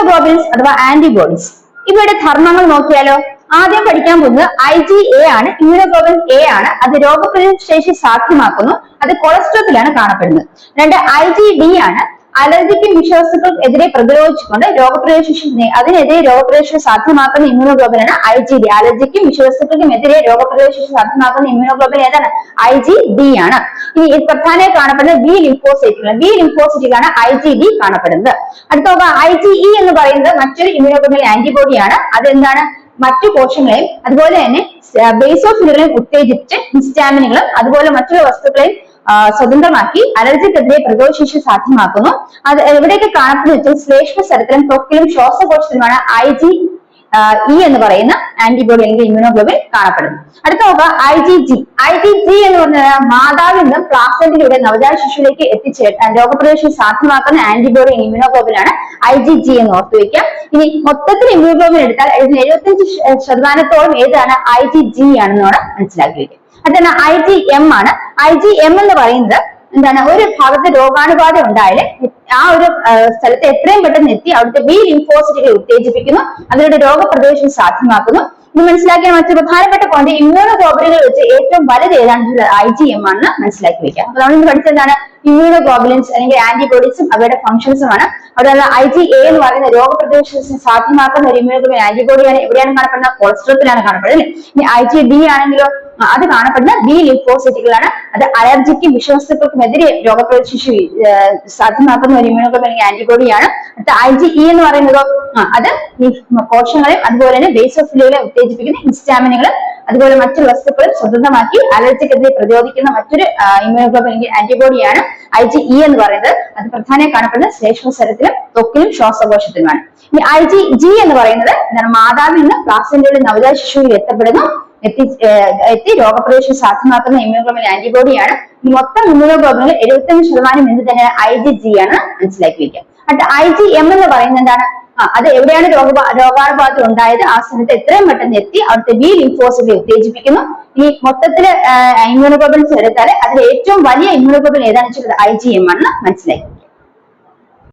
Immunoglobulins അഥവാ antibodies. ഇവയുടെ ധർമ്മങ്ങൾ നോക്കിയാലോ. ആദ്യം പഠിക്കാൻ പോകുന്നത് IgA ആണ്. ഇമ്മ്യൂണോഗ്ലോബുലിൻ A ആണ്. അത് രോഗപ്രതിരോധ ശേഷി സാധ്യമാക്കുന്നു. അത് കൊളസ്ട്രോളിലാണ് കാണപ്പെടുന്നത്. രണ്ട് IgD ആണ്. അലർജിക്കും വിഷവസ്തുക്കൾക്കും എതിരെ പ്രതിരോധിച്ചുകൊണ്ട് അതിനെതിരെ രോഗപ്രതിരോധ ശേഷി സാധ്യമാക്കുന്ന ഇമ്മ്യൂണോഗ്ലോബുലിനാണ് IgD. അലർജിക്കും വിഷവസ്തുക്കൾക്കും എതിരെ പ്രതിരോധ ശേഷി സാധ്യമാക്കുന്ന ഇമ്മ്യൂണോഗ്ലോബുലിൻ ഏതാണ്? IgD ആണ്. ഇനി പ്രധാനമായി കാണപ്പെടുന്നത് ബി ലിംഫോസൈറ്റിലാണ് IgD കാണപ്പെടുന്നത്. അടുത്ത IgE എന്ന് പറയുന്നത് മറ്റൊരു ഇമ്മ്യൂണോഗ്ലോബുലിൻ ആന്റിബോഡിയാണ്. അതെന്താണ്? മറ്റു കോശങ്ങളെയും അതുപോലെ തന്നെ ബേസോഫിലുകളെയും ഉത്തേജിച്ച് ഹിസ്റ്റാമിനുകളും അതുപോലെ മറ്റുള്ള വസ്തുക്കളെയും സ്വതന്ത്രമാക്കി അലർജിക്കെതിരെ പ്രതിരോധശേഷി സാധ്യമാക്കുന്നു. അത് എവിടെയൊക്കെ കാണപ്പെടുന്നു വെച്ചാൽ ശ്ലേഷ്മ സ്ഥലത്തിലും ത്വക്കിലും ശ്വാസകോശത്തിലുമാണ് IgE എന്ന് പറയുന്ന ആന്റിബോഡി അല്ലെങ്കിൽ ഇമ്മ്യൂണോഗ്ലോബുലിൻ കാണപ്പെടുന്നു. അടുത്ത IgG എന്ന് പറഞ്ഞാൽ മാതാവിൽ നിന്നും പ്ലാസന്റിലൂടെ നവജാത ശിശുവിലേക്ക് എത്തിച്ചേരാൻ രോഗപ്രതിരോധ സാധ്യമാക്കുന്ന ആന്റിബോഡി ഇമ്മ്യൂണോഗ്ലോബുലിനാണ് IgG എന്ന് ഓർത്തു വയ്ക്കാം. ഇനി മൊത്തത്തിൽ ഇമ്മ്യൂണോഗ്ലോബുലിൻ എടുത്താൽ 75% ഏതാണ്? IgG ആണെന്നാണ് മനസ്സിലാക്കി വയ്ക്കുക. അടുത്ത IgM ആണ്. IgM എന്ന് പറയുന്നത് എന്താണ്? ഒരു ഭാഗത്ത് രോഗാണുബാധ ഉണ്ടായാല് ആ ഒരു സ്ഥലത്ത് എത്രയും പെട്ടെന്ന് എത്തി അവിടുത്തെ ബി ലിംഫോസൈറ്റുകളെ ഉത്തേജിപ്പിക്കുന്നു. അതിലൂടെ രോഗപ്രതിരോധം സാധ്യമാക്കുന്നു. ഇത് മനസ്സിലാക്കിയ മറ്റു പ്രധാനപ്പെട്ട പോയിന്റ് ഇമ്മ്യൂണോഗ്ലോബുലിനുകൾ വെച്ച് ഏറ്റവും വലുത് ഏതാണെന്ന് IgM ആണെന്ന് മനസ്സിലാക്കി വെക്കാം. അപ്പൊ നമ്മൾ ഇന്ന് പഠിച്ചതാണ് ഇമ്മ്യൂണോഗ്ലോബുലിൻസ് അല്ലെങ്കിൽ ആന്റിബോഡീസും അവയുടെ ഫംഗ്ഷൻസുമാണ്. അവിടെ IgA എന്ന് പറയുന്ന രോഗപ്രതിരോധ സാധ്യമാക്കുന്ന ഒരു ഇമ്മ്യൂണോഗ്ലോബുലിൻ ആന്റിബോഡിയാണ്. എവിടെയാണ് കാണപ്പെടുന്നത്? കൊളസ്ട്രോളിലാണ് കാണപ്പെടുന്നത്. ഇനി IgD ആണെങ്കിലോ അത് കാണപ്പെടുന്ന ബി ലിംഫോസൈറ്റുകളാണ്. അത് അലർജിക്കും വിഷവസ്തുക്കൾക്കും എതിരെ രോഗപ്രതിരോധ ശേഷി സാധ്യമാക്കുന്ന ഒരു ഇമ്മ്യൂണോഗ്ലോബുലിൻ ആന്റിബോഡിയാണ്. അടുത്ത IgE എന്ന് പറയുന്നതോ അത് ഈ കോശങ്ങളെയും അതുപോലെ തന്നെ ബേസോഫിലുകളെ ഉത്തേജിപ്പിക്കുന്ന ഹിസ്റ്റാമിനുകളും അതുപോലെ മറ്റു വസ്തുക്കളും സ്വതന്ത്രമാക്കി അലർജിക്കെതിരെ പ്രതിരോധിക്കുന്ന മറ്റൊരു ഇമ്മ്യൂണോഗ്ലോബുലിൻ ആന്റിബോഡിയാണ് IgE എന്ന് പറയുന്നത്. അത് പ്രധാനമായി കാണപ്പെടുന്ന ശ്ലേഷ്മസ്തരത്തിലും ത്വക്കിലും ശ്വാസകോശത്തിലുമാണ്. ഇനി IgG എന്ന് പറയുന്നത് മാതാവിൽ നിന്ന് പ്ലാസന്റയുടെ നവജാത ശിശുവിൽ എത്തി രോഗപ്രതിരോധം സാധ്യമാക്കുന്ന ഇമ്മ്യൂണോഗ്ലോബുലിൻ ആന്റിബോഡിയാണ്. ഈ മൊത്തം ഇമ്മ്യൂണോഗ്ലോബുലിനിൽ 75% എന്ത് തന്നെയാണ്? IgG ആണ് മനസ്സിലാക്കി വയ്ക്കുക. അടുത്ത IgM എന്ന് പറയുന്നത് എന്താണ്? അത് എവിടെയാണ് രോഗാണുബാധ ഉണ്ടായത് ആ സ്ഥലത്ത് എത്രയും പെട്ടെന്ന് എത്തി അവിടുത്തെ ബി ലിംഫോസൈറ്റുകളെ ഉത്തേജിപ്പിക്കുന്നു. ഈ മൊത്തത്തില് ഇമ്മ്യൂണോഗ്ലോബുലിൻസ് എടുത്താൽ അതിൽ ഏറ്റവും വലിയ ഇമ്മ്യൂണോഗ്ലോബുലിൻ ഏതാണെന്ന് വെച്ചാൽ IgM ആണെന്ന് മനസ്സിലാക്കി.